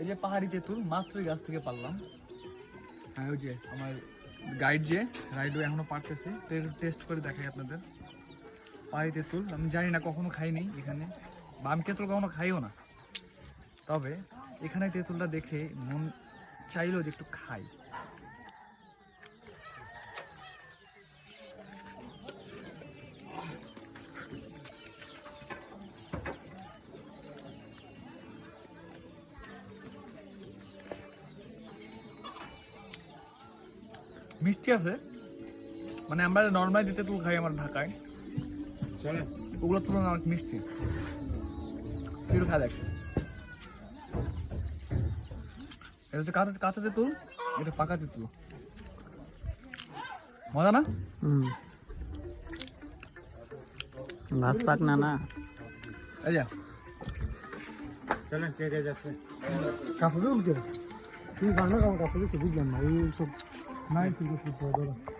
এই যে পাহাড়ি তেঁতুল মাত্রই গাছ থেকে পারলাম। হ্যাঁ ওই যে আমার গাইড যে রাইডও এখনো পারতেছে, তো একটু টেস্ট করে দেখাই আপনাদের। পাহাড়ি তেঁতুল আমি জানি না, কখনো খাইনি এখানে, বা আমি তেঁতুল কখনো খাইও না, তবে এখানে তেঁতুলটা দেখে মন চাইলো যে একটু খাই। মিষ্টি আছে, মানে আমরা নর্মালি যে তেঁতুল খাই আমার ঢাকায় চলে, ওগুলোর তুলনায় অনেক মিষ্টি। তুই খা দেখ, এটা হচ্ছে কাঁচা কাঁচা তেঁতুল, এটা পাকা তেঁতুল। মজা না? গাছ পাক না না। এই যা চলেন কে কে যাচ্ছে? কাছে উল্টে তুই গান কাছে বুঝলাম না, এই সব নাই কিন্তু